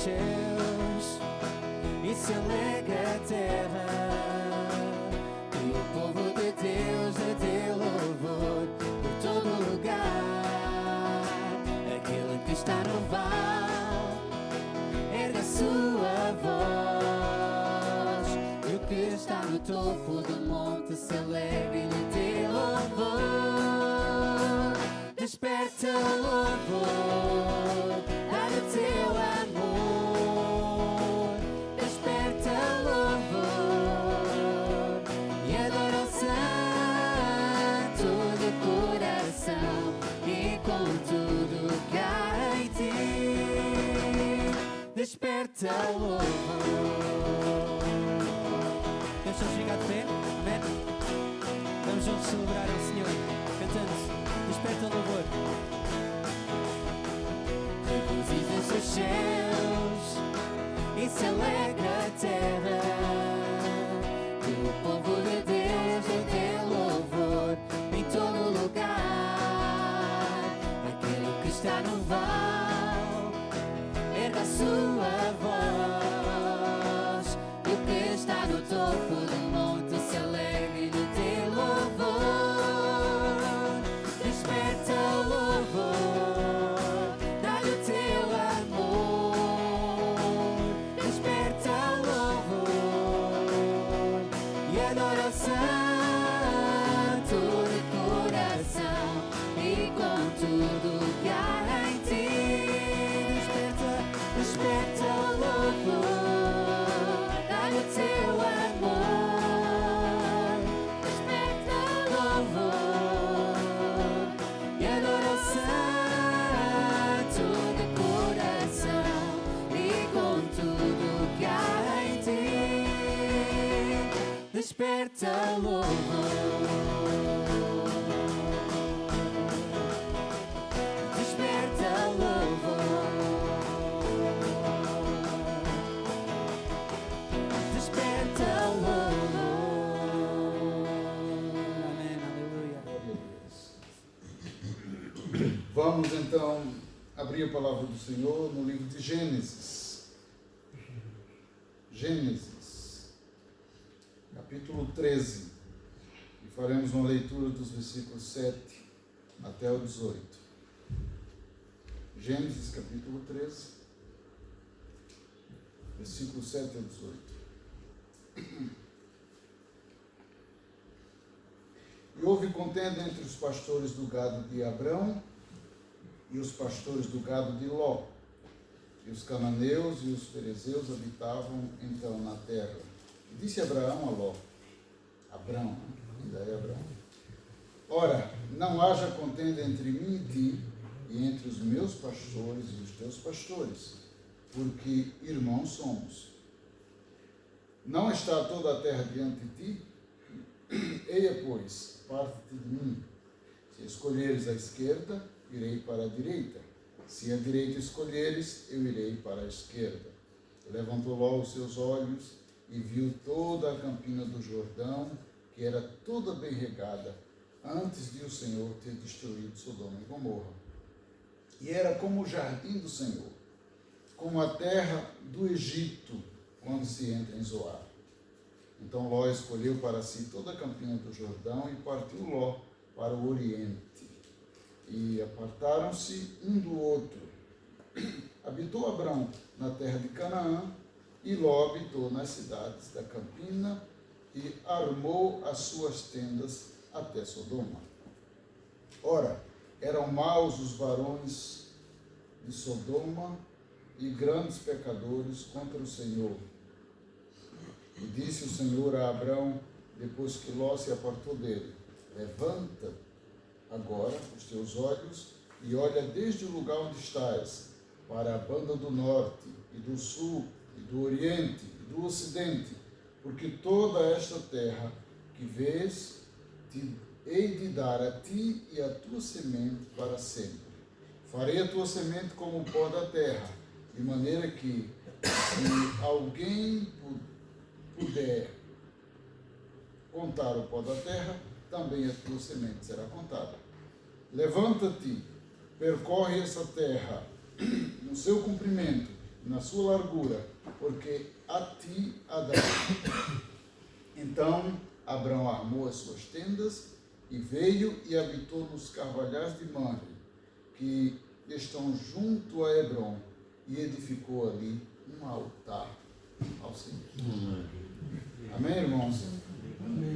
céus e se alegra a terra. E o povo de Deus dê louvor por todo lugar. Aquele que está no vale erga a sua voz, e o que está no topo do monte se alegra e lhe dê louvor. Desperta louvor, dá-lhe o teu amor. Desperta louvor e adora o Santo de coração e com tudo que há em ti. Desperta louvor. Vamos todos ficar de pé? Amém? Vamos juntos celebrar ao Senhor, cantando Desperta louvor. Regozija-se os céus e se alegra a terra. Que o povo de Deus dê louvor em todo lugar. Aquele que está no vale erga a sua voz, e o que está no topo do monte se alegra e lhe dê louvor. Desperta louvor, dá-lhe o teu amor. Desperta louvor e adora o Santo de coração e com tudo que há em ti. Desperta louvor, dá-lhe o teu amor. Desperta louvor e adora o Santo de coração e com tudo que há em ti. Desperta louvor. Desperta louvor. Desperta louvor. Amém, aleluia. Vamos então abrir a palavra do Senhor no livro de Gênesis. Gênesis, capítulo 13. E faremos uma leitura dos versículos 7 até o 18. Gênesis, capítulo 13, versículos 7 a 18. E houve contenda entre os pastores do gado de Abrão e os pastores do gado de Ló. E os cananeus e os ferezeus habitavam então na terra. E disse Abraão a Ló, Abrão, ainda é Abraão: ora, não haja contenda entre mim e ti, e entre os meus pastores e os teus pastores, porque irmãos somos. Não está toda a terra diante de ti? Eia, pois, parte-te de mim. Se escolheres a esquerda, irei para a direita. Se a direita escolheres, eu irei para a esquerda. Levantou Ló os seus olhos e viu toda a campina do Jordão, que era toda bem regada, antes de o Senhor ter destruído Sodoma e Gomorra. E era como o jardim do Senhor, como a terra do Egito, quando se entra em Zoar. Então Ló escolheu para si toda a campina do Jordão e partiu Ló para o oriente. E apartaram-se um do outro. Habitou Abrão na terra de Canaã, e Ló habitou nas cidades da campina e armou as suas tendas até Sodoma. Ora, eram maus os varões de Sodoma e grandes pecadores contra o Senhor. E disse o Senhor a Abrão, depois que Ló se apartou dele: levanta agora os teus olhos e olha desde o lugar onde estás, para a banda do norte e do sul e do oriente e do ocidente, porque toda esta terra que vês te hei de dar a ti e a tua semente para sempre. Farei a tua semente como o pó da terra, de maneira que, se alguém puder contar o pó da terra, também a tua semente será contada. Levanta-te, percorre essa terra no seu comprimento, na sua largura, porque a ti a darei. Então Abrão armou as suas tendas e veio e habitou nos carvalhais de Mamre, que estão junto a Hebrom, e edificou ali um altar ao Senhor. Amém, irmãos?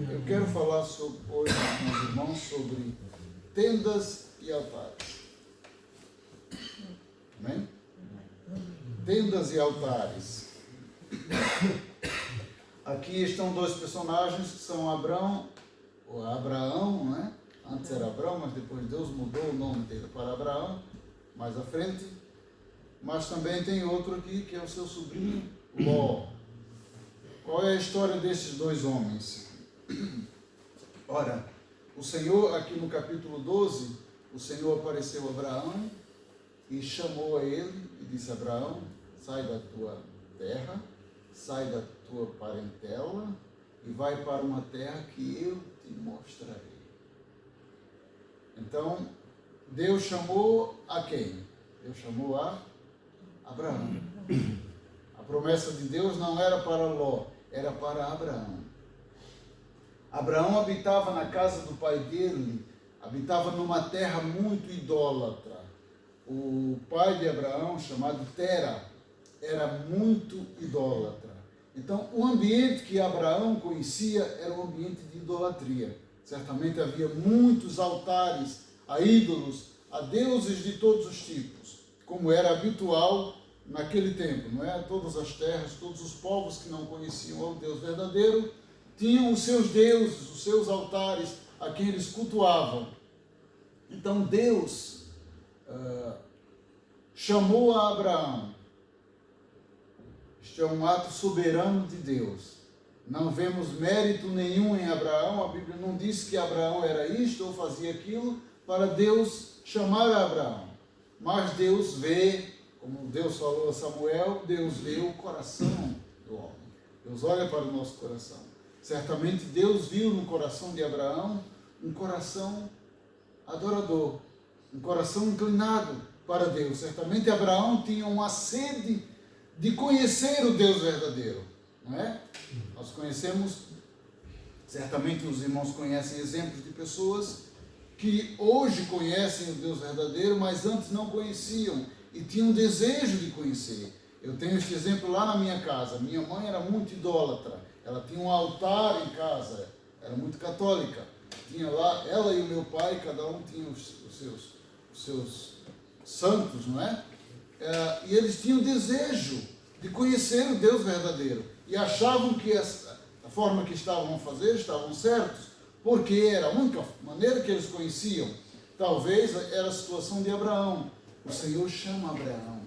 Eu quero falar hoje com os irmãos sobre tendas e altares. Amém? Tendas e altares. Aqui estão dois personagens que são Abraão, não é? Antes era Abrão, mas depois Deus mudou o nome dele para Abraão, mais à frente. Mas também tem outro aqui que é o seu sobrinho, Ló. Qual é a história desses dois homens? Ora, o Senhor, aqui no capítulo 12, o Senhor apareceu a Abraão e chamou a ele e disse: Abraão, sai da tua terra, sai da tua parentela e vai para uma terra que eu te mostrarei. Então, Deus chamou a quem? Deus chamou a Abraão. A promessa de Deus não era para Ló, era para Abraão. Abraão habitava na casa do pai dele, habitava numa terra muito idólatra. O pai de Abraão, chamado Tera, era muito idólatra. Então, o ambiente que Abraão conhecia era um ambiente de idolatria. Certamente havia muitos altares a ídolos, a deuses de todos os tipos, como era habitual naquele tempo, não é? Todas as terras, todos os povos que não conheciam o Deus verdadeiro, tinham os seus deuses, os seus altares, a quem eles cultuavam. Então Deus chamou a Abraão. Este é um ato soberano de Deus. Não vemos mérito nenhum em Abraão. A Bíblia não diz que Abraão era isto ou fazia aquilo para Deus chamar a Abraão. Mas Deus vê, como Deus falou a Samuel, Deus vê o coração do homem. Deus olha para o nosso coração. Certamente Deus viu no coração de Abraão um coração adorador, um coração inclinado para Deus. Certamente Abraão tinha uma sede de conhecer o Deus verdadeiro, não é? Nós conhecemos, certamente os irmãos conhecem exemplos de pessoas que hoje conhecem o Deus verdadeiro, mas antes não conheciam e tinham desejo de conhecer. Eu tenho este exemplo lá na minha casa. Minha mãe era muito idólatra. Ela tinha um altar em casa, era muito católica. Tinha lá, ela e o meu pai, cada um tinha os seus santos, não é? E eles tinham desejo de conhecer o Deus verdadeiro. E achavam que a forma que estavam a fazer estavam certos, porque era a única maneira que eles conheciam. Talvez era a situação de Abraão. O Senhor chama Abraão.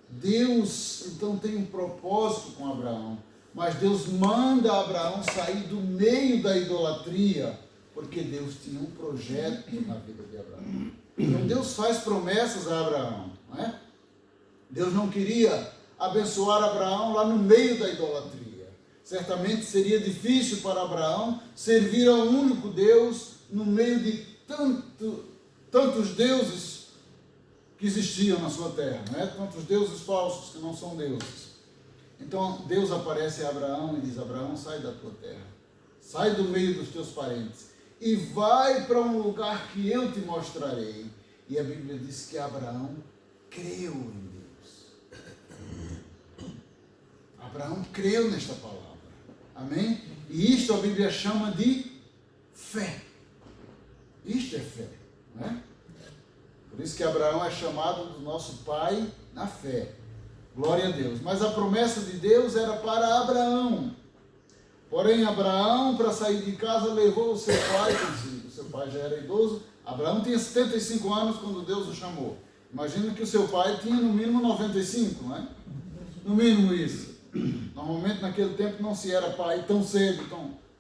Deus, então, tem um propósito com Abraão. Mas Deus manda Abraão sair do meio da idolatria, porque Deus tinha um projeto na vida de Abraão. Então Deus faz promessas a Abraão, não é? Deus não queria abençoar Abraão lá no meio da idolatria. Certamente seria difícil para Abraão servir ao único Deus no meio de tantos deuses que existiam na sua terra, não é? Tantos deuses falsos que não são deuses. Então Deus aparece a Abraão e diz: Abraão, sai da tua terra, sai do meio dos teus parentes e vai para um lugar que eu te mostrarei. E a Bíblia diz que Abraão creu em Deus. Abraão creu nesta palavra. Amém? E isto a Bíblia chama de fé. Isto é fé, não é? Por isso que Abraão é chamado do nosso pai na fé. Glória a Deus. Mas a promessa de Deus era para Abraão. Porém, Abraão, para sair de casa, levou o seu pai consigo. O seu pai já era idoso. Abraão tinha 75 anos quando Deus o chamou. Imagina que o seu pai tinha no mínimo 95, não é? No mínimo isso. Normalmente naquele tempo não se era pai tão cedo,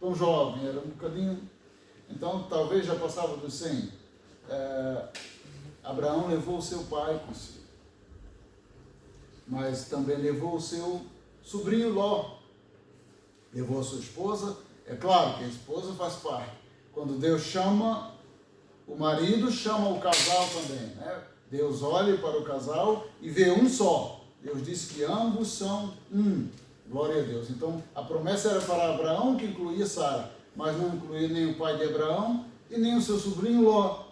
tão jovem. Era um bocadinho... Então talvez já passava dos 100. Abraão levou o seu pai consigo. Mas também levou o seu sobrinho Ló. Levou a sua esposa. É claro que a esposa faz parte. Quando Deus chama o marido, chama o casal também, né? Deus olha para o casal e vê um só. Deus disse que ambos são um. Glória a Deus. Então, a promessa era para Abraão, que incluía Sara, mas não incluía nem o pai de Abraão e nem o seu sobrinho Ló.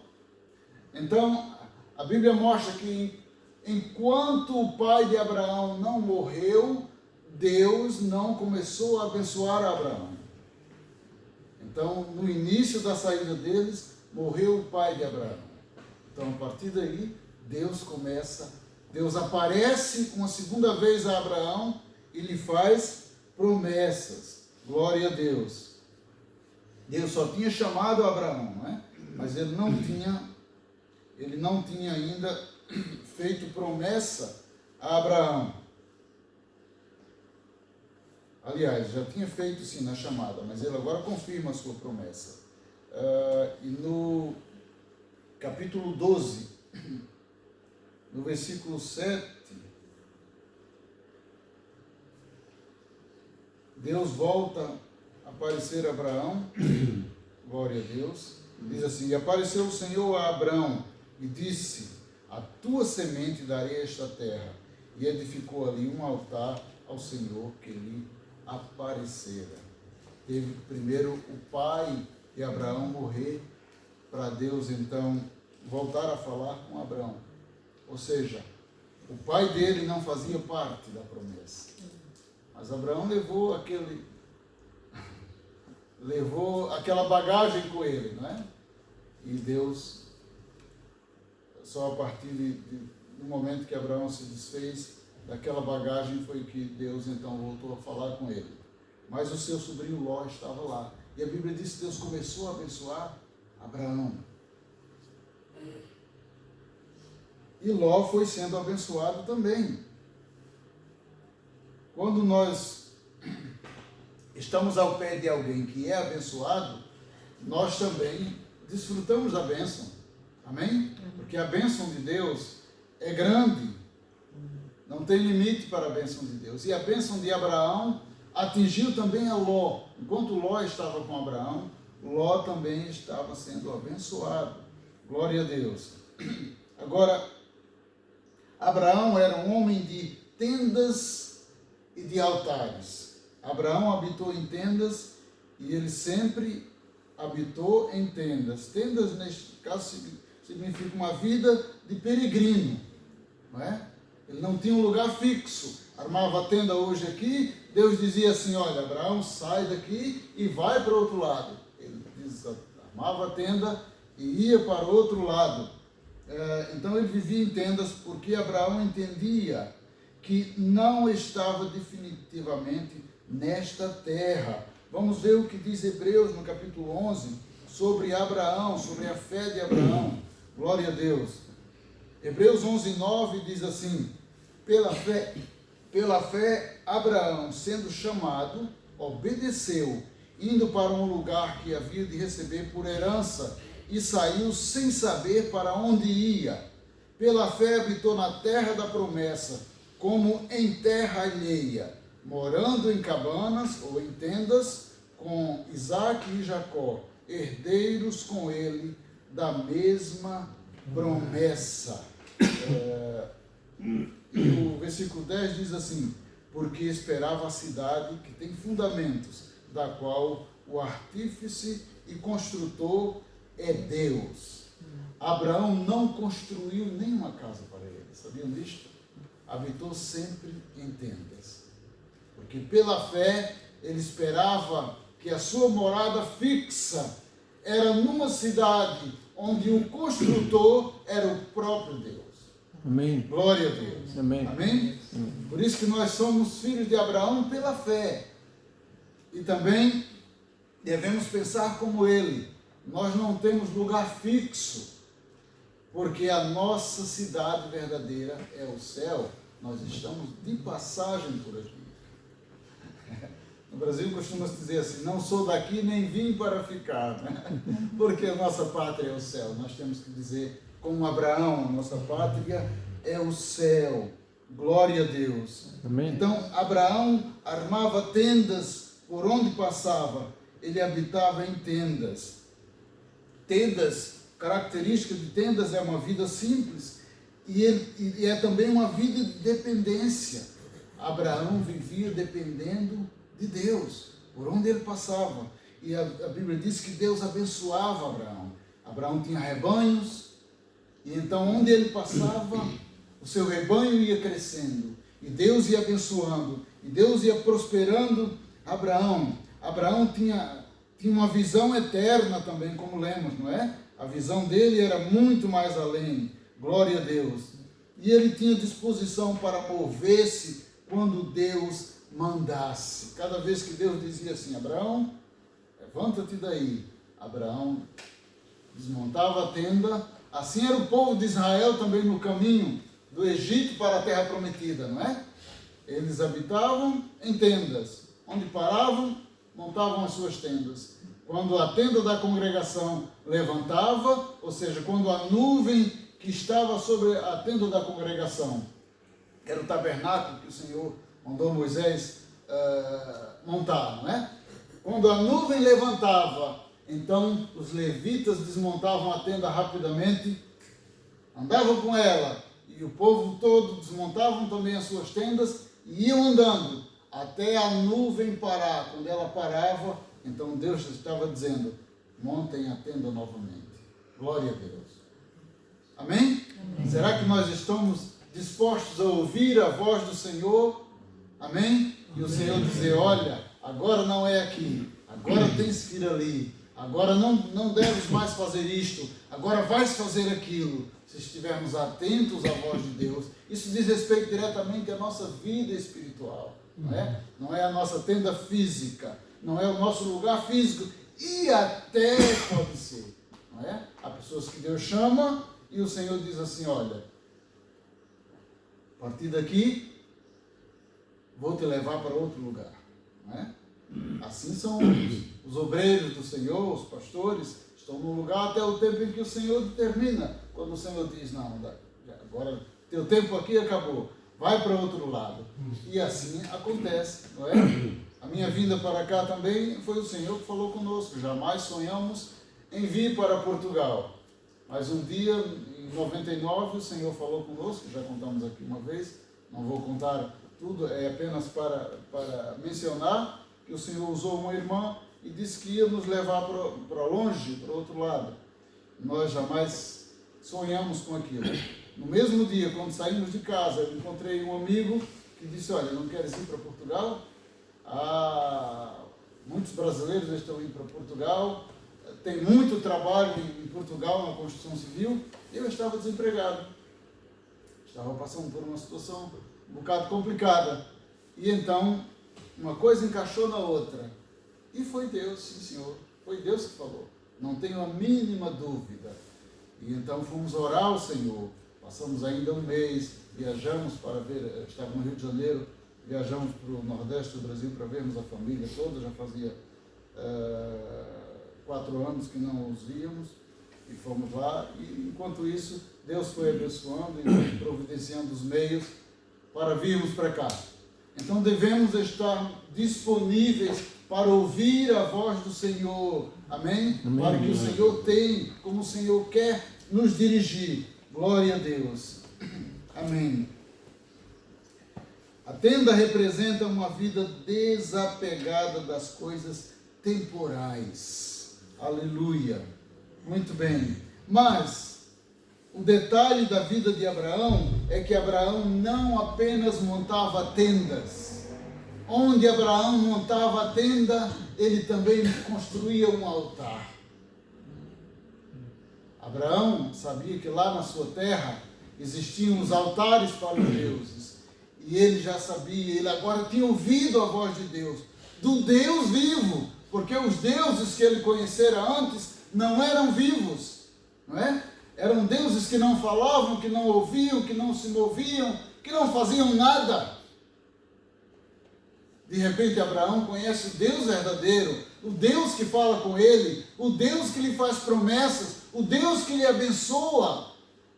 Então, a Bíblia mostra que enquanto o pai de Abraão não morreu, Deus não começou a abençoar Abraão. Então, no início da saída deles, morreu o pai de Abraão. Então, a partir daí, Deus aparece uma segunda vez a Abraão e lhe faz promessas. Glória a Deus. Deus só tinha chamado Abraão, não é? Mas ele não tinha ainda feito promessa a Abraão. Aliás, já tinha feito sim na chamada, mas ele agora confirma a sua promessa. E no capítulo 12, no versículo 7, Deus volta a aparecer a Abraão, glória a Deus, diz assim: e apareceu o Senhor a Abraão e disse: a tua semente darei esta terra. E edificou ali um altar ao Senhor que lhe aparecera. Teve primeiro o pai de Abraão morrer, para Deus então voltar a falar com Abraão. Ou seja, o pai dele não fazia parte da promessa. Mas Abraão levou aquela bagagem com ele, não é? E Deus, só a partir do momento que Abraão se desfez daquela bagagem, foi que Deus então voltou a falar com ele. Mas o seu sobrinho Ló estava lá. E a Bíblia diz que Deus começou a abençoar Abraão. E Ló foi sendo abençoado também. Quando nós estamos ao pé de alguém que é abençoado, nós também desfrutamos da bênção. Amém? Porque a bênção de Deus é grande. Não tem limite para a bênção de Deus. E a bênção de Abraão atingiu também a Ló. Enquanto Ló estava com Abraão, Ló também estava sendo abençoado. Glória a Deus. Agora, Abraão era um homem de tendas e de altares. Abraão habitou em tendas e ele sempre habitou em tendas. Tendas, neste caso, significa uma vida de peregrino, não é? Ele não tinha um lugar fixo. Armava a tenda hoje aqui, Deus dizia assim: olha, Abraão, sai daqui e vai para o outro lado. Ele armava a tenda e ia para o outro lado. Então ele vivia em tendas porque Abraão entendia que não estava definitivamente nesta terra. Vamos ver o que diz Hebreus no capítulo 11 sobre Abraão, sobre a fé de Abraão. Glória a Deus. Hebreus 11:9 diz assim: pela fé Abraão, sendo chamado, obedeceu, indo para um lugar que havia de receber por herança, e saiu sem saber para onde ia. Pela fé habitou na terra da promessa, como em terra alheia, morando em cabanas ou em tendas, com Isaque e Jacó, herdeiros com ele da mesma promessa. E o versículo 10 diz assim: porque esperava a cidade que tem fundamentos, da qual o artífice e construtor é Deus. Abraão não construiu nenhuma casa para ele, sabiam disto? Habitou sempre em tendas, porque pela fé ele esperava que a sua morada fixa era numa cidade onde o construtor era o próprio Deus. Amém. Glória a Deus. Amém. Amém? Por isso que nós somos filhos de Abraão pela fé. E também devemos pensar como ele. Nós não temos lugar fixo, porque a nossa cidade verdadeira é o céu. Nós estamos de passagem por aqui. No Brasil costuma-se dizer assim: não sou daqui nem vim para ficar, né? Porque a nossa pátria é o céu. Nós temos que dizer como Abraão: a nossa pátria é o céu. Glória a Deus. Amém. Então Abraão armava tendas por onde passava. Ele habitava em tendas. Tendas, característica de tendas é uma vida simples, e é também uma vida de dependência. Abraão vivia dependendo de Deus, por onde ele passava. E a Bíblia diz que Deus abençoava Abraão. Abraão tinha rebanhos, e então onde ele passava, o seu rebanho ia crescendo, e Deus ia abençoando, e Deus ia prosperando Abraão. Abraão tinha uma visão eterna também, como lemos, não é? A visão dele era muito mais além, glória a Deus. E ele tinha disposição para mover-se quando Deus mandasse. Cada vez que Deus dizia assim, Abraão, levanta-te daí. Abraão desmontava a tenda. Assim era o povo de Israel também no caminho do Egito para a terra prometida, não é? Eles habitavam em tendas. Onde paravam, montavam as suas tendas. Quando a tenda da congregação levantava, ou seja, quando a nuvem que estava sobre a tenda da congregação, que era o tabernáculo que o Senhor mandou Moisés montar, não é? Quando a nuvem levantava, então os levitas desmontavam a tenda rapidamente, andavam com ela, e o povo todo desmontavam também as suas tendas e iam andando até a nuvem parar. Quando ela parava, então Deus estava dizendo, montem a tenda novamente. Glória a Deus. Amém? Amém. Será que nós estamos dispostos a ouvir a voz do Senhor? Amém? E o Senhor dizer, olha, agora não é aqui, agora tens que ir ali, agora não deves mais fazer isto, agora vais fazer aquilo. Se estivermos atentos à voz de Deus, isso diz respeito diretamente à nossa vida espiritual, não é? Não é a nossa tenda física, não é o nosso lugar físico, e até pode ser, não é? Há pessoas que Deus chama e o Senhor diz assim, olha, a partir daqui, vou te levar para outro lugar. Não é? Assim são os obreiros do Senhor, os pastores, estão no lugar até o tempo em que o Senhor determina. Quando o Senhor diz, não, agora teu tempo aqui acabou, vai para outro lado. E assim acontece, não é? A minha vinda para cá também foi o Senhor que falou conosco. Jamais sonhamos em vir para Portugal. Mas um dia, em 99, o Senhor falou conosco, já contamos aqui uma vez, não vou contar tudo, é apenas para mencionar que o Senhor usou uma irmã e disse que ia nos levar para longe, para outro lado. Nós jamais sonhamos com aquilo. No mesmo dia, quando saímos de casa, eu encontrei um amigo que disse, olha, não queres ir para Portugal? Muitos brasileiros estão indo para Portugal, tem muito trabalho em Portugal na construção civil. Eu estava desempregado, estava passando por uma situação um bocado complicada, e então uma coisa encaixou na outra, e foi Deus, sim senhor, foi Deus que falou, não tenho a mínima dúvida. E então fomos orar ao Senhor, passamos ainda um mês, viajamos para ver, estava no Rio de Janeiro, viajamos para o Nordeste do Brasil para vermos a família toda, já fazia 4 anos que não os víamos, e fomos lá, e enquanto isso, Deus foi abençoando e providenciando os meios para virmos para cá. Então devemos estar disponíveis para ouvir a voz do Senhor, amém? Para que o Senhor tem, como o Senhor quer nos dirigir. Glória a Deus, amém. A tenda representa uma vida desapegada das coisas temporais. Aleluia. Muito bem. Mas o detalhe da vida de Abraão é que Abraão não apenas montava tendas. Onde Abraão montava a tenda, ele também construía um altar. Abraão sabia que lá na sua terra existiam os altares para os deuses. E ele já sabia, ele agora tinha ouvido a voz de Deus, do Deus vivo, porque os deuses que ele conhecera antes não eram vivos, não é? Eram deuses que não falavam, que não ouviam, que não se moviam, que não faziam nada. De repente Abraão conhece o Deus verdadeiro, o Deus que fala com ele, o Deus que lhe faz promessas, o Deus que lhe abençoa.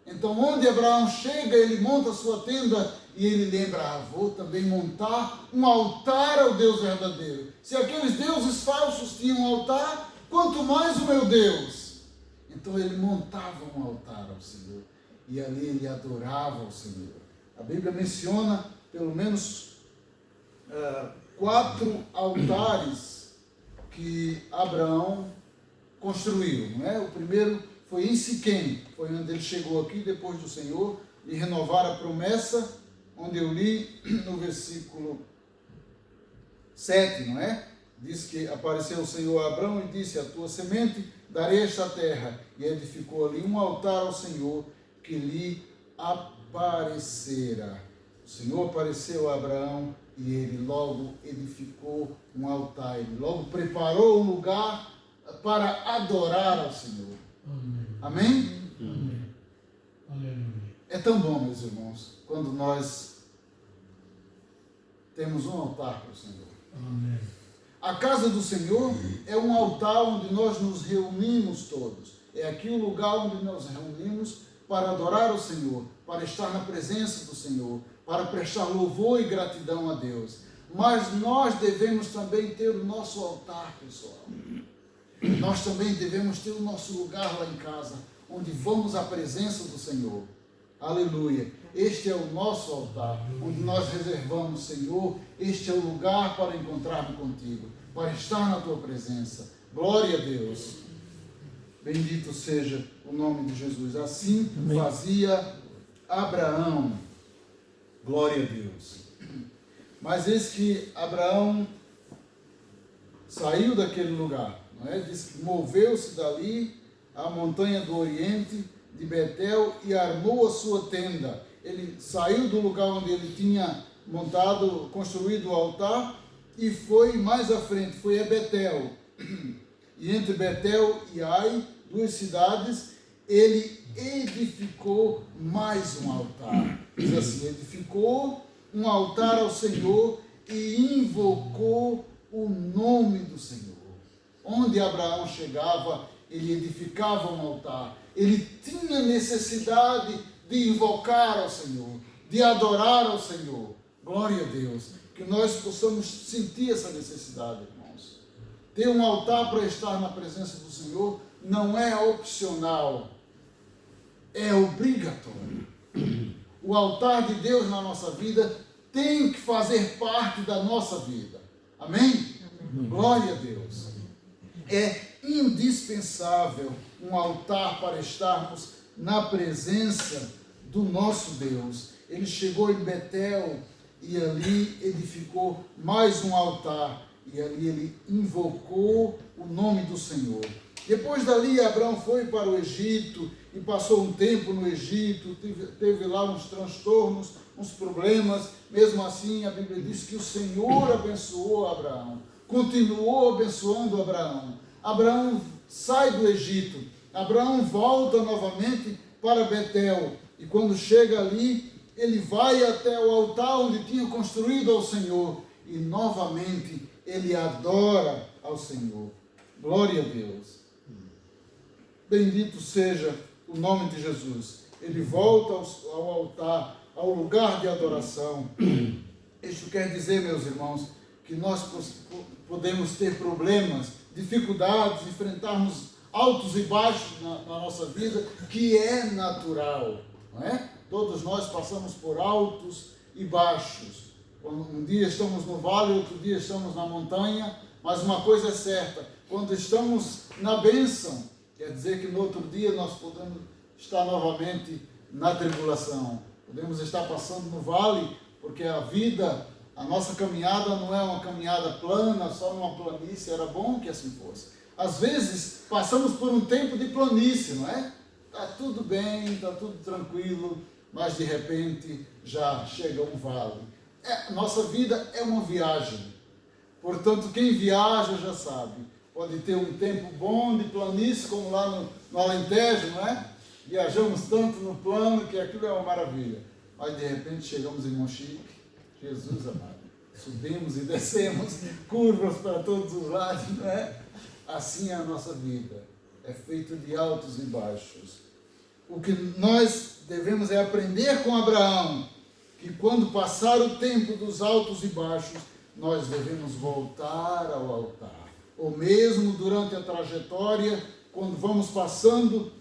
Então onde Abraão chega, ele monta a sua tenda e ele lembra, vou também montar um altar ao Deus verdadeiro. Se aqueles deuses falsos tinham um altar, quanto mais o meu Deus. Então ele montava um altar ao Senhor. e ali ele adorava o Senhor. A Bíblia menciona pelo menos 4 altares que Abraão construiu, não é? O primeiro foi em Siquém, foi onde ele chegou aqui depois do Senhor lhe renovar a promessa, onde eu li no versículo 7, não é? Diz que apareceu o Senhor a Abraão e disse: a tua semente darei esta terra. E edificou ali um altar ao Senhor que lhe aparecera. O Senhor apareceu a Abraão e ele logo edificou um altar. Ele logo preparou um lugar para adorar ao Senhor. Amém? Amém. Aleluia. É tão bom, meus irmãos, quando nós temos um altar para o Senhor. Amém. A casa do Senhor é um altar onde nós nos reunimos todos. É aqui o lugar onde nós reunimos para adorar o Senhor, para estar na presença do Senhor, para prestar louvor e gratidão a Deus. Mas nós devemos também ter o nosso altar, pessoal. Nós também devemos ter o nosso lugar lá em casa, onde vamos à presença do Senhor. Aleluia. Este é o nosso altar, onde nós reservamos, Senhor, este é o lugar para encontrar-me contigo, para estar na tua presença. Glória a Deus. Bendito seja o nome de Jesus. Assim fazia Abraão. Glória a Deus. Mas eis que Abraão saiu daquele lugar, não é? Diz que moveu-se dali à montanha do Oriente, de Betel, e armou a sua tenda. Ele saiu do lugar onde ele tinha construído o altar, e foi mais à frente, foi a Betel. E entre Betel e Ai, 2 cidades, ele edificou mais um altar. Diz assim: edificou um altar ao Senhor e invocou o nome do Senhor. Onde Abraão chegava, ele edificava um altar. Ele tinha necessidade de invocar ao Senhor, de adorar ao Senhor. Glória a Deus. Que nós possamos sentir essa necessidade, irmãos. Ter um altar para estar na presença do Senhor não é opcional, é obrigatório. O altar de Deus na nossa vida tem que fazer parte da nossa vida. Amém? Glória a Deus. É indispensável um altar para estarmos na presença do nosso Deus. Ele chegou em Betel e ali edificou mais um altar, e ali ele invocou o nome do Senhor. Depois dali, Abraão foi para o Egito e passou um tempo no Egito, teve lá uns transtornos, uns problemas. Mesmo assim, a Bíblia diz que o Senhor abençoou Abraão, continuou abençoando Abraão. Abraão sai do Egito, Abraão volta novamente para Betel, e quando chega ali, ele vai até o altar onde tinha construído ao Senhor, e novamente ele adora ao Senhor. Glória a Deus. Bendito seja o nome de Jesus. Ele volta ao altar, ao lugar de adoração. Isso quer dizer, meus irmãos, que nós podemos ter problemas, dificuldades, enfrentarmos altos e baixos na nossa vida, que é natural, não é? Todos nós passamos por altos e baixos. Um dia estamos no vale, outro dia estamos na montanha, mas uma coisa é certa: quando estamos na bênção, quer dizer que no outro dia nós podemos estar novamente na tribulação. Podemos estar passando no vale, porque a vida, a nossa caminhada não é uma caminhada plana, só numa planície. Era bom que assim fosse. Às vezes passamos por um tempo de planície, não é? Está tudo bem, está tudo tranquilo, mas de repente já chega um vale. Nossa vida é uma viagem. Portanto, quem viaja já sabe. Pode ter um tempo bom de planície, como lá no Alentejo, não é? Viajamos tanto no plano que aquilo é uma maravilha. Mas de repente chegamos em Monchique, Jesus amado. Subimos e descemos, curvas para todos os lados, não é? Assim é a nossa vida. É feita de altos e baixos. O que nós devemos é aprender com Abraão, que quando passar o tempo dos altos e baixos, nós devemos voltar ao altar. Ou mesmo durante a trajetória, quando vamos passando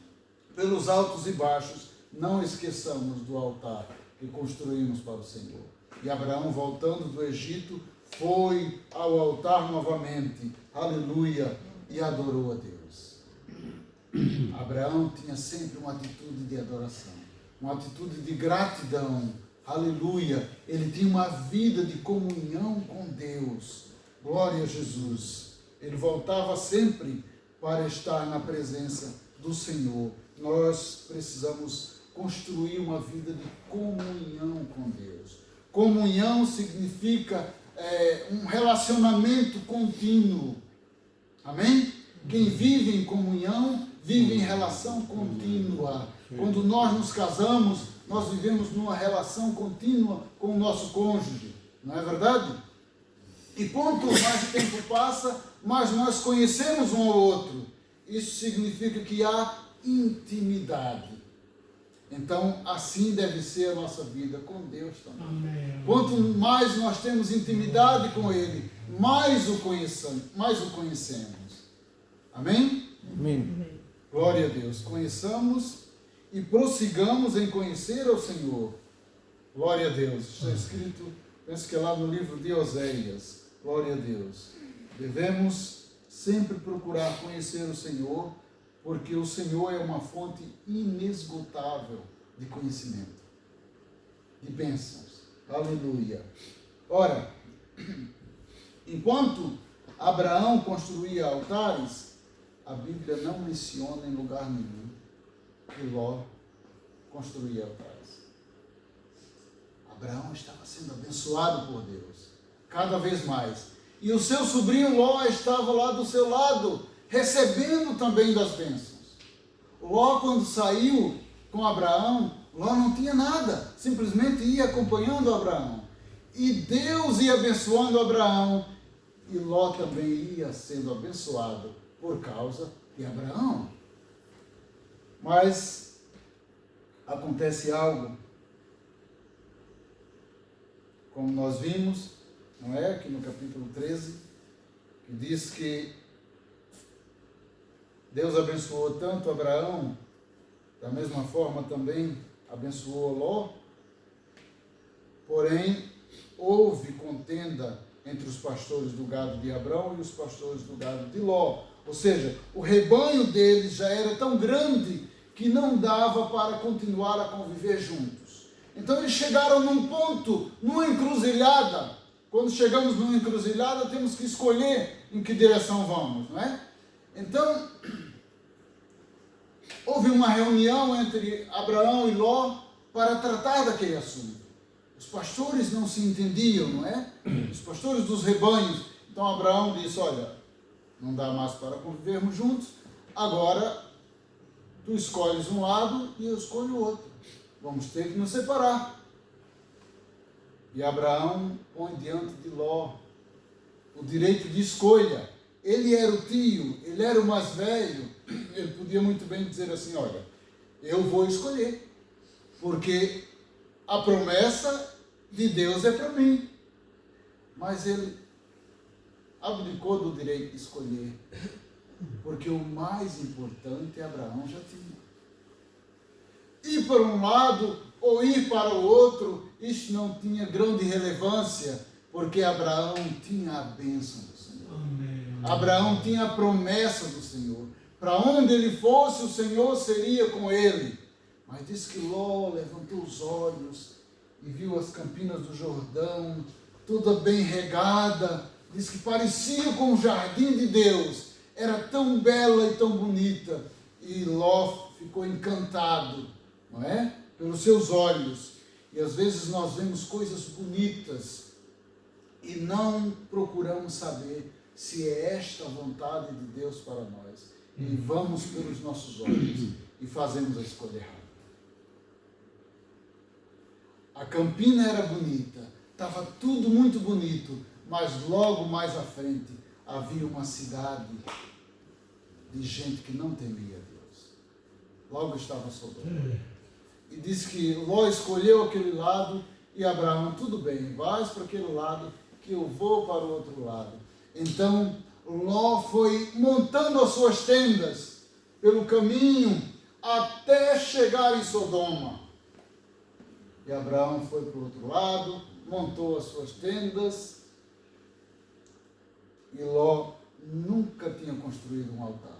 pelos altos e baixos, não esqueçamos do altar que construímos para o Senhor. E Abraão, voltando do Egito, foi ao altar novamente, aleluia, e adorou a Deus. Abraão tinha sempre uma atitude de adoração, uma atitude de gratidão, aleluia. Ele tinha uma vida de comunhão com Deus, glória a Jesus. Ele voltava sempre para estar na presença do Senhor. Nós precisamos construir uma vida de comunhão com Deus. Comunhão significa um relacionamento contínuo. Amém? Quem vive em comunhão, vive em relação contínua. Quando nós nos casamos, nós vivemos numa relação contínua com o nosso cônjuge. Não é verdade? E quanto mais o tempo passa, mais nós conhecemos um ao outro. Isso significa que há intimidade. Então, assim deve ser a nossa vida com Deus também. Amém. Quanto mais nós temos intimidade com Ele, mais o conhecemos. Amém? Amém. Glória a Deus. Conheçamos e prossigamos em conhecer ao Senhor. Glória a Deus. Está escrito, penso que é lá no livro de Oséias. Glória a Deus. Devemos sempre procurar conhecer o Senhor, porque o Senhor é uma fonte inesgotável de conhecimento, de bênçãos. Aleluia. Ora, enquanto Abraão construía altares, a Bíblia não menciona em lugar nenhum que Ló construía altares. Abraão estava sendo abençoado por Deus, cada vez mais. E o seu sobrinho Ló estava lá do seu lado, recebendo também das bênçãos. Ló, quando saiu com Abraão, Ló não tinha nada, simplesmente ia acompanhando Abraão. E Deus ia abençoando Abraão, e Ló também ia sendo abençoado por causa de Abraão. Mas acontece algo, como nós vimos, não é? Aqui no capítulo 13, que diz que Deus abençoou tanto Abraão, da mesma forma também abençoou Ló, porém houve contenda entre os pastores do gado de Abraão e os pastores do gado de Ló. Ou seja, o rebanho deles já era tão grande que não dava para continuar a conviver juntos. Então eles chegaram num ponto, numa encruzilhada. Quando chegamos numa encruzilhada, temos que escolher em que direção vamos, não é? Então, houve uma reunião entre Abraão e Ló para tratar daquele assunto. Os pastores não se entendiam, não é? Os pastores dos rebanhos. Então Abraão disse, olha, não dá mais para convivermos juntos, agora tu escolhes um lado e eu escolho o outro. Vamos ter que nos separar. E Abraão põe diante de Ló o direito de escolha. Ele era o tio, ele era o mais velho. Ele podia muito bem dizer assim, olha, eu vou escolher, porque a promessa de Deus é para mim. Mas ele abdicou do direito de escolher, porque o mais importante Abraão já tinha. Ir para um lado ou ir para o outro, isso não tinha grande relevância, porque Abraão tinha a bênção do Senhor. Amém. Abraão tinha a promessa do Senhor. Para onde ele fosse, o Senhor seria com ele. Mas diz que Ló levantou os olhos e viu as campinas do Jordão, toda bem regada. Diz que parecia com o jardim de Deus. Era tão bela e tão bonita. E Ló ficou encantado, não é? Pelos seus olhos. E às vezes nós vemos coisas bonitas e não procuramos saber se é esta a vontade de Deus para nós. E vamos pelos nossos olhos e fazemos a escolha errada. A campina era bonita, estava tudo muito bonito, mas logo mais à frente havia uma cidade de gente que não temia Deus. Logo estava Sodoma. E diz que Ló escolheu aquele lado e Abraão, tudo bem, vais para aquele lado que eu vou para o outro lado. Então Ló foi montando as suas tendas pelo caminho até chegar em Sodoma. E Abraão foi para o outro lado, montou as suas tendas, e Ló nunca tinha construído um altar.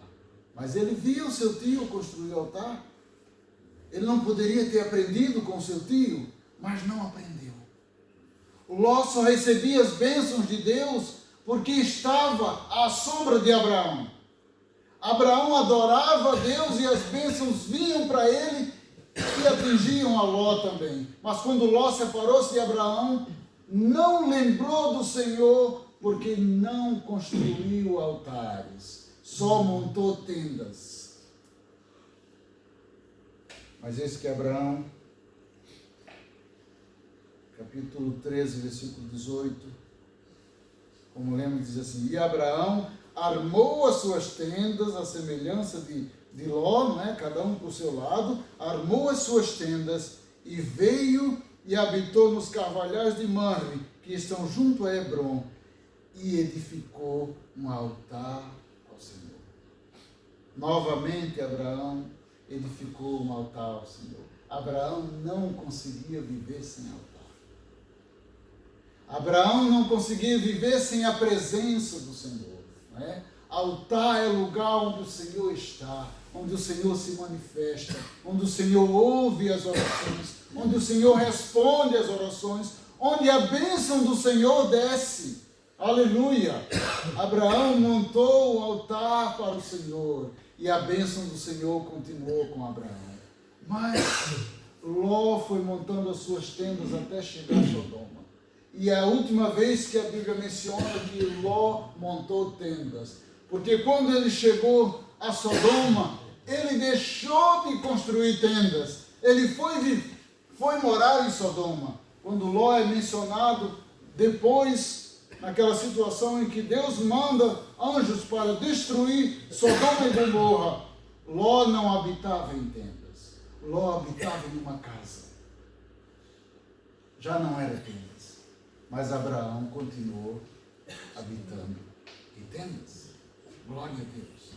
Mas ele via o seu tio construir o altar. Ele não poderia ter aprendido com seu tio, mas não aprendeu. Ló só recebia as bênçãos de Deus porque estava à sombra de Abraão. Abraão adorava a Deus e as bênçãos vinham para ele e atingiam a Ló também. Mas quando Ló separou-se de Abraão, não lembrou do Senhor, porque não construiu altares, só montou tendas. Mas eis que Abraão, capítulo 13, versículo 18, como lemos, diz assim: e Abraão armou as suas tendas, à semelhança de Ló, né? Cada um por seu lado, armou as suas tendas e veio e habitou nos carvalhais de Mamre, que estão junto a Hebrom, e edificou um altar ao Senhor. Novamente Abraão edificou um altar ao Senhor. Abraão não conseguia viver sem altar. Abraão não conseguia viver sem a presença do Senhor. Não é? Altar é lugar onde o Senhor está, onde o Senhor se manifesta, onde o Senhor ouve as orações, onde o Senhor responde às orações, onde a bênção do Senhor desce. Aleluia! Abraão montou o altar para o Senhor e a bênção do Senhor continuou com Abraão. Mas Ló foi montando as suas tendas até chegar a Sodoma. E é a última vez que a Bíblia menciona que Ló montou tendas. Porque quando ele chegou a Sodoma, ele deixou de construir tendas. Ele foi morar em Sodoma. Quando Ló é mencionado depois, naquela situação em que Deus manda anjos para destruir Sodoma e Gomorra, Ló não habitava em tendas. Ló habitava em uma casa. Já não era tendas. Mas Abraão continuou habitando em tendas. Glória a Deus.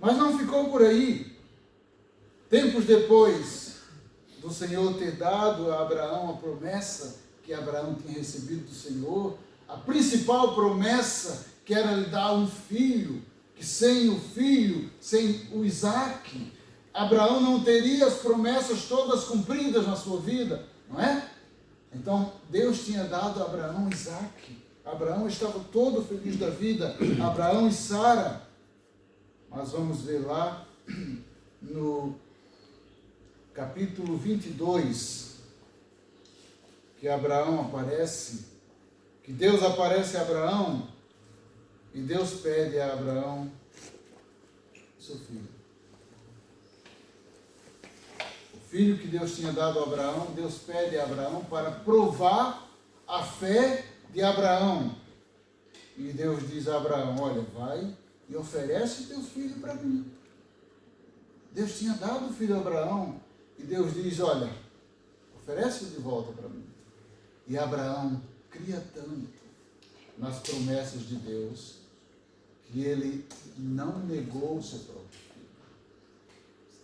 Mas não ficou por aí. Tempos depois do Senhor ter dado a Abraão a promessa que Abraão tinha recebido do Senhor, a principal promessa que era lhe dar um filho, que sem o filho, sem o Isaque, Abraão não teria as promessas todas cumpridas na sua vida, não é? Então, Deus tinha dado a Abraão Isaque. Abraão estava todo feliz da vida. Abraão e Sara. Mas vamos ver lá no capítulo 22, que Abraão aparece, que Deus aparece a Abraão e Deus pede a Abraão seu filho. Filho que Deus tinha dado a Abraão, Deus pede a Abraão para provar a fé de Abraão. E Deus diz a Abraão: olha, vai e oferece teu filho para mim. Deus tinha dado o filho a Abraão e Deus diz: olha, oferece-o de volta para mim. E Abraão cria tanto nas promessas de Deus que ele não negou o seu próprio.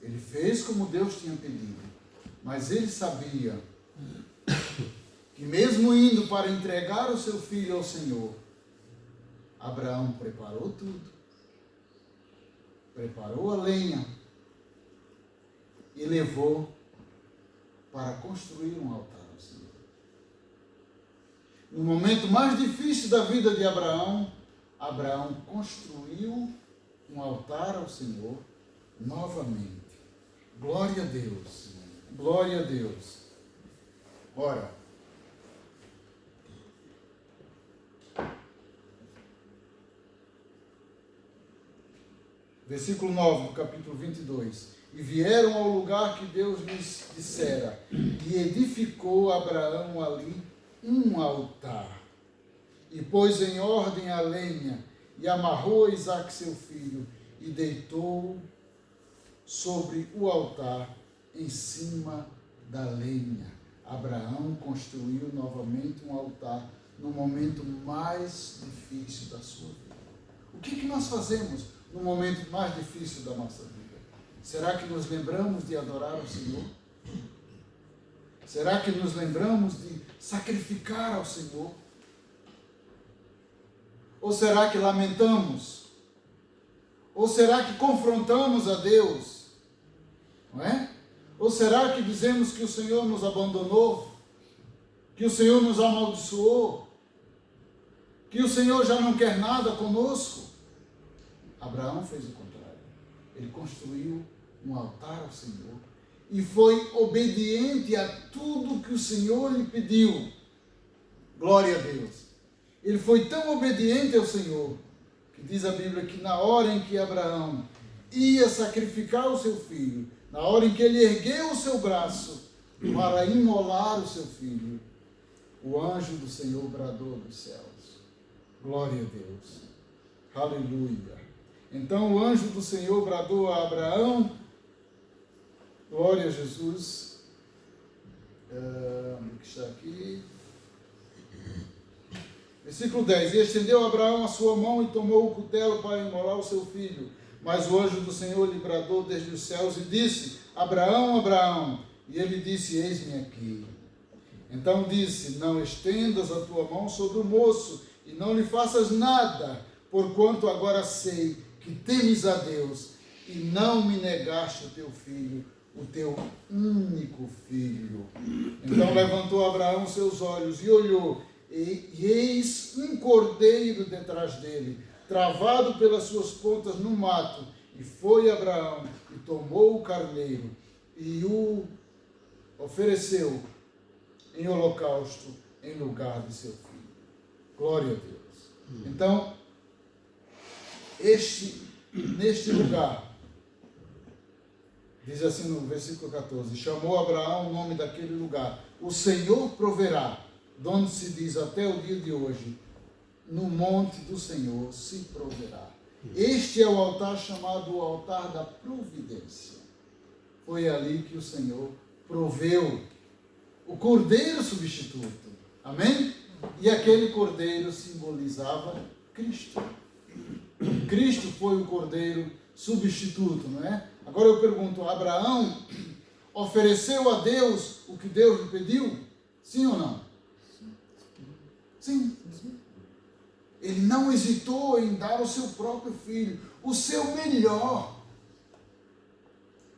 Ele fez como Deus tinha pedido, mas ele sabia que mesmo indo para entregar o seu filho ao Senhor, Abraão preparou tudo, preparou a lenha e levou para construir um altar ao Senhor. No momento mais difícil da vida de Abraão, Abraão construiu um altar ao Senhor novamente. Glória a Deus, glória a Deus. Ora, versículo 9 do capítulo 22. E vieram ao lugar que Deus lhes dissera, e edificou Abraão ali um altar, e pôs em ordem a lenha, e amarrou a Isaque seu filho, e deitou sobre o altar, em cima da lenha. Abraão construiu novamente um altar no momento mais difícil da sua vida. O que nós fazemos no momento mais difícil da nossa vida? Será que nos lembramos de adorar o Senhor? Será que nos lembramos de sacrificar ao Senhor? Ou será que lamentamos? Ou será que confrontamos a Deus? Não é? Ou será que dizemos que o Senhor nos abandonou? Que o Senhor nos amaldiçoou? Que o Senhor já não quer nada conosco? Abraão fez o contrário. Ele construiu um altar ao Senhor e foi obediente a tudo que o Senhor lhe pediu. Glória a Deus. Ele foi tão obediente ao Senhor, que diz a Bíblia que na hora em que Abraão ia sacrificar o seu filho, na hora em que ele ergueu o seu braço para imolar o seu filho, o anjo do Senhor bradou dos céus. Glória a Deus. Aleluia. Então o anjo do Senhor bradou a Abraão. Glória a Jesus. O que está aqui? Versículo 10. E estendeu Abraão a sua mão e tomou o cutelo para imolar o seu filho. Mas o anjo do Senhor lhe bradou desde os céus e disse: Abraão, Abraão. E ele disse: eis-me aqui. Então disse: não estendas a tua mão sobre o moço e não lhe faças nada, porquanto agora sei que temes a Deus e não me negaste o teu filho, o teu único filho. Então levantou Abraão seus olhos e olhou, e eis um cordeiro detrás dele, travado pelas suas pontas no mato. E foi Abraão e tomou o carneiro e o ofereceu em holocausto em lugar de seu filho. Glória a Deus. Então, neste lugar, diz assim no versículo 14, chamou Abraão o nome daquele lugar: o Senhor proverá, de onde se diz até o dia de hoje, no monte do Senhor se proverá. Este é o altar chamado o altar da providência. Foi ali que o Senhor proveu o cordeiro substituto. Amém? E aquele cordeiro simbolizava Cristo. Cristo foi o cordeiro substituto, não é? Agora eu pergunto, Abraão ofereceu a Deus o que Deus lhe pediu? Sim ou não? Sim. Ele não hesitou em dar o seu próprio filho, o seu melhor.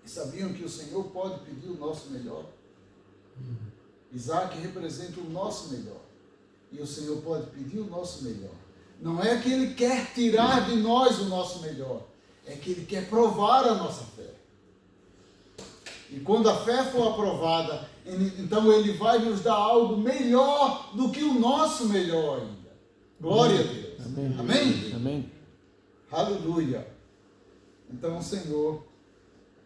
E sabiam que o Senhor pode pedir o nosso melhor? Isaac representa o nosso melhor. E o Senhor pode pedir o nosso melhor. Não é que Ele quer tirar de nós o nosso melhor. É que Ele quer provar a nossa fé. E quando a fé for aprovada, então Ele vai nos dar algo melhor do que o nosso melhor ainda. Glória a Deus. Amém. Amém? Amém. Aleluia. Então o Senhor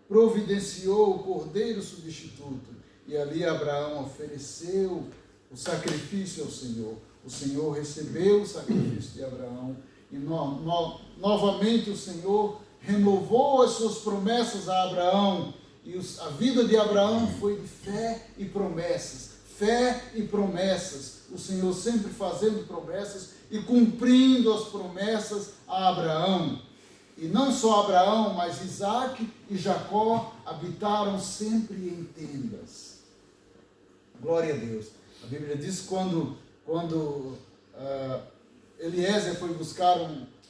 providenciou o cordeiro substituto. E ali Abraão ofereceu o sacrifício ao Senhor. O Senhor recebeu o sacrifício de Abraão. E novamente o Senhor renovou as suas promessas a Abraão. E a vida de Abraão foi de fé e promessas. Fé e promessas. O Senhor sempre fazendo promessas e cumprindo as promessas a Abraão. E não só Abraão, mas Isaac e Jacó habitaram sempre em tendas. Glória a Deus. A Bíblia diz que quando Eliezer foi buscar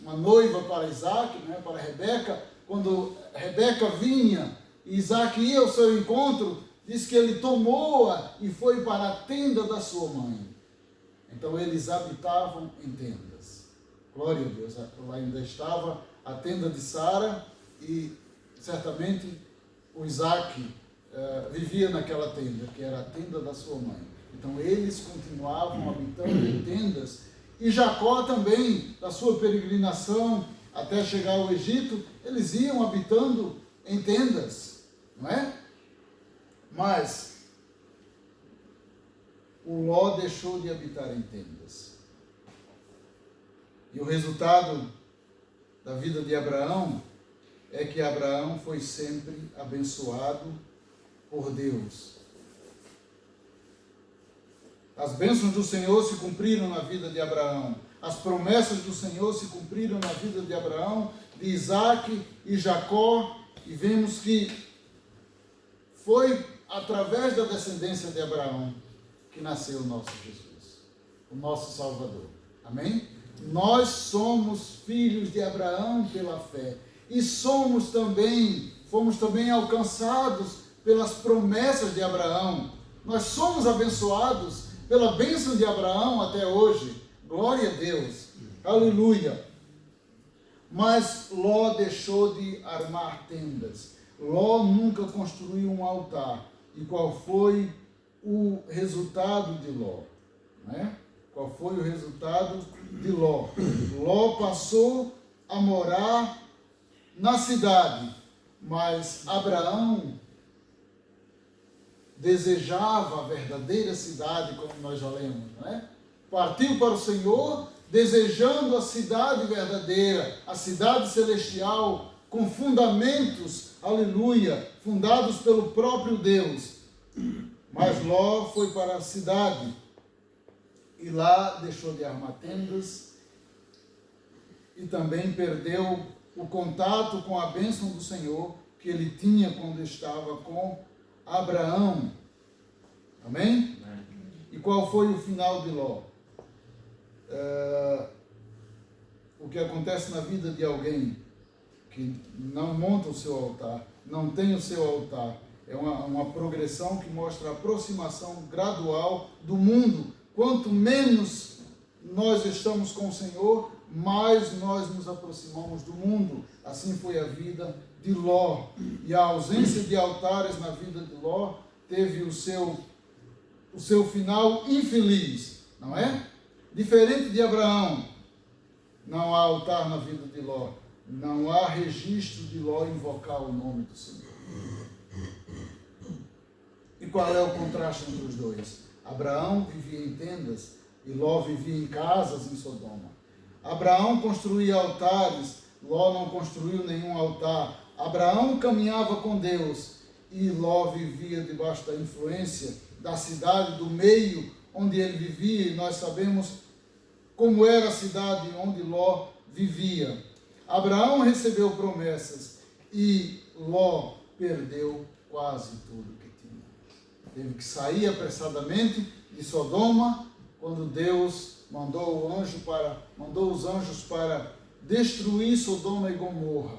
uma noiva para Isaac, né, para Rebeca, quando Rebeca vinha e Isaac ia ao seu encontro, diz que ele tomou-a e foi para a tenda da sua mãe. Então eles habitavam em tendas. Glória a Deus. Lá ainda estava a tenda de Sara e certamente o Isaac vivia naquela tenda, que era a tenda da sua mãe. Então eles continuavam habitando em tendas. E Jacó também, da sua peregrinação até chegar ao Egito, eles iam habitando em tendas, não é? Mas o Ló deixou de habitar em tendas. E o resultado da vida de Abraão é que Abraão foi sempre abençoado por Deus. As bênçãos do Senhor se cumpriram na vida de Abraão. As promessas do Senhor se cumpriram na vida de Abraão, de Isaac e Jacó e vemos que foi através da descendência de Abraão que nasceu o nosso Jesus, o nosso Salvador. Amém? Nós somos filhos de Abraão pela fé e fomos também alcançados pelas promessas de Abraão. Nós somos abençoados pela bênção de Abraão até hoje. Glória a Deus. Aleluia. Mas Ló deixou de armar tendas. Ló nunca construiu um altar. E qual foi o resultado de Ló? Né? Qual foi o resultado de Ló? Ló passou a morar na cidade, mas Abraão desejava a verdadeira cidade, como nós já lemos, não é? Partiu para o Senhor, desejando a cidade verdadeira, a cidade celestial, com fundamentos, aleluia, fundados pelo próprio Deus. Mas Ló foi para a cidade e lá deixou de armar tendas e também perdeu o contato com a bênção do Senhor que ele tinha quando estava com Abraão. Amém? E qual foi o final de Ló? O que acontece na vida de alguém que não monta o seu altar, não tem o seu altar, é uma progressão que mostra a aproximação gradual do mundo. Quanto menos nós estamos com o Senhor, mais nós nos aproximamos do mundo. Assim foi a vida de Ló. E a ausência de altares na vida de Ló teve o seu final infeliz, não é? Diferente de Abraão, não há altar na vida de Ló. Não há registro de Ló invocar o nome do Senhor. E qual é o contraste entre os dois? Abraão vivia em tendas e Ló vivia em casas em Sodoma. Abraão construía altares, Ló não construiu nenhum altar. Abraão caminhava com Deus e Ló vivia debaixo da influência da cidade, do meio onde ele vivia, e nós sabemos como era a cidade onde Ló vivia. Abraão recebeu promessas e Ló perdeu quase tudo que tinha. Teve que sair apressadamente de Sodoma quando Deus mandou os anjos para destruir Sodoma e Gomorra.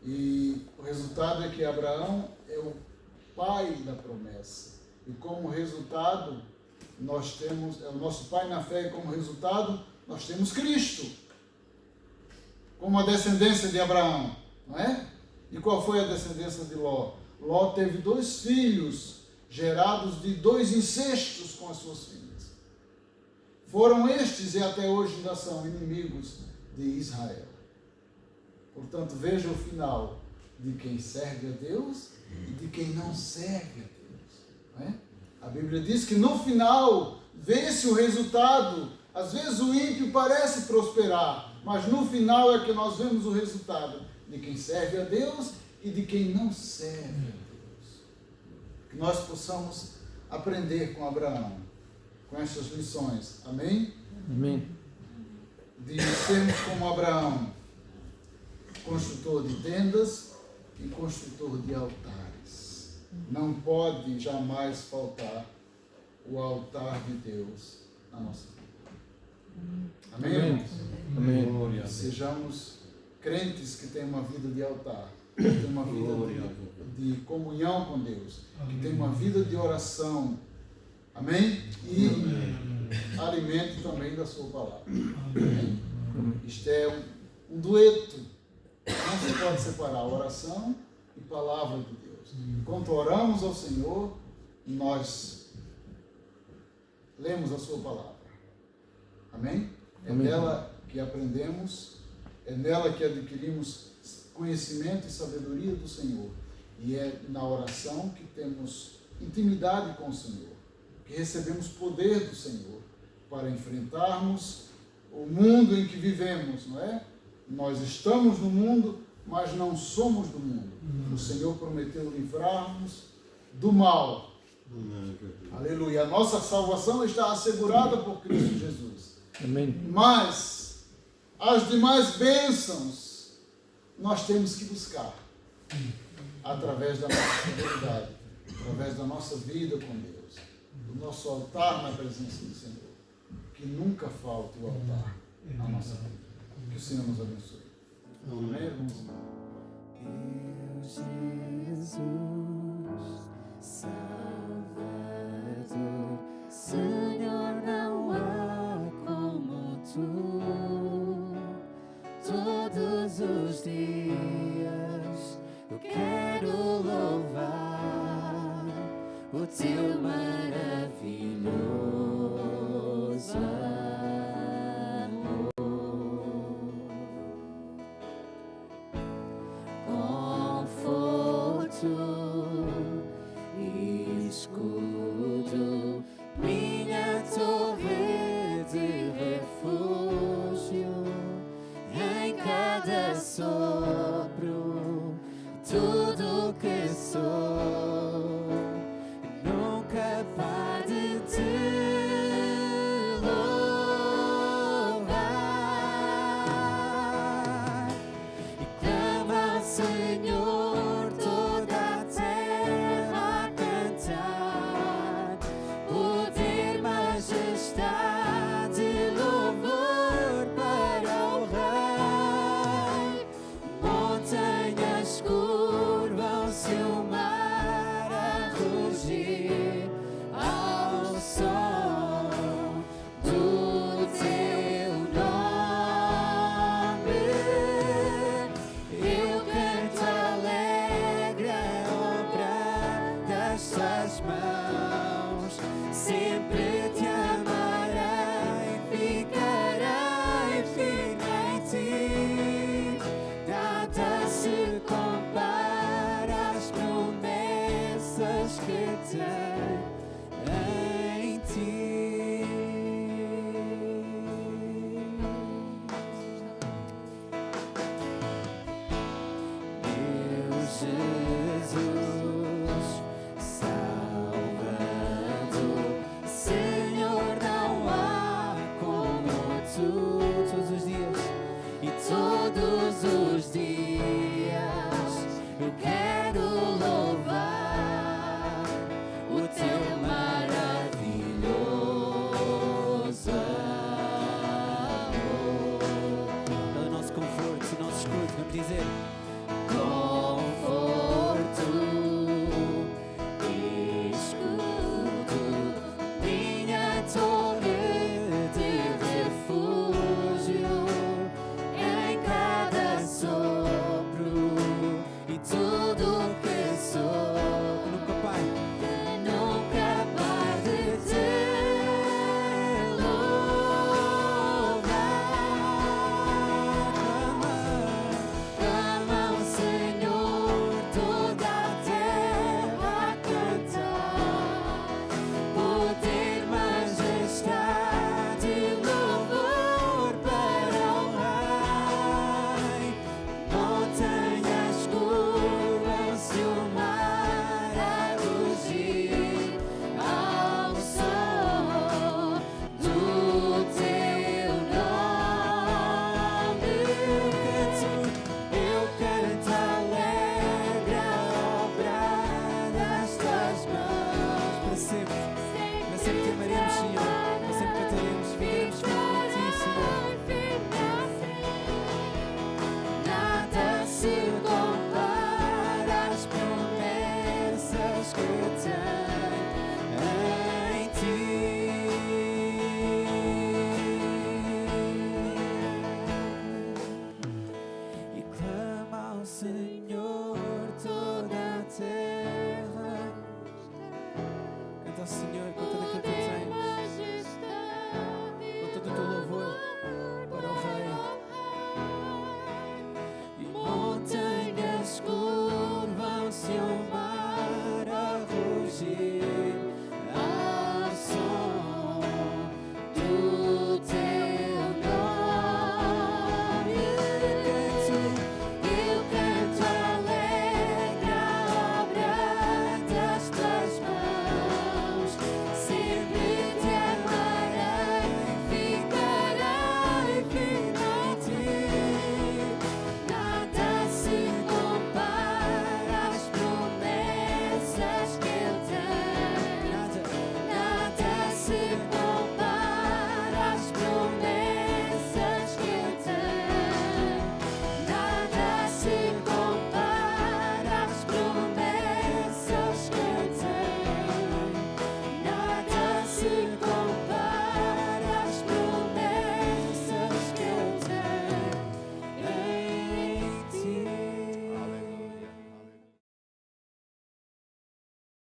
E o resultado é que Abraão é o pai da promessa. E como resultado, nós temos, é o nosso pai na fé, e como resultado, nós temos Cristo, como a descendência de Abraão, não é? E qual foi a descendência de Ló? Ló teve 2 filhos, gerados de 2 incestos com as suas filhas. Foram estes, e até hoje ainda são, inimigos de Israel. Portanto, veja o final de quem serve a Deus e de quem não serve a Deus. Não é? A Bíblia diz que no final vê-se o resultado. Às vezes o ímpio parece prosperar, mas no final é que nós vemos o resultado de quem serve a Deus e de quem não serve a Deus. Que nós possamos aprender com Abraão, com essas lições. Amém? Amém. De sermos como Abraão, construtor de tendas e construtor de altares. Não pode jamais faltar o altar de Deus na nossa vida. Amém, irmãos? Amém. Sejamos crentes que têm uma vida de altar, que têm uma vida de comunhão com Deus, que têm uma vida de oração. Amém? E alimento também da sua palavra. Amém? Isto é um dueto. Não se pode separar oração e palavra de Deus. Enquanto oramos ao Senhor, nós lemos a sua palavra. Amém? É nela que aprendemos, é nela que adquirimos conhecimento e sabedoria do Senhor. E é na oração que temos intimidade com o Senhor, que recebemos poder do Senhor para enfrentarmos o mundo em que vivemos, não é? Nós estamos no mundo, mas não somos do mundo. O Senhor prometeu livrar-nos do mal. Aleluia. A nossa salvação está assegurada por Cristo Jesus. Amém. Mas as demais bênçãos nós temos que buscar. através da nossa fidelidade, através da nossa vida com Deus, do nosso altar na presença do Senhor. Que nunca falte o altar na nossa vida. Que o Senhor nos abençoe. Amém, irmãos? Eu, Jesus,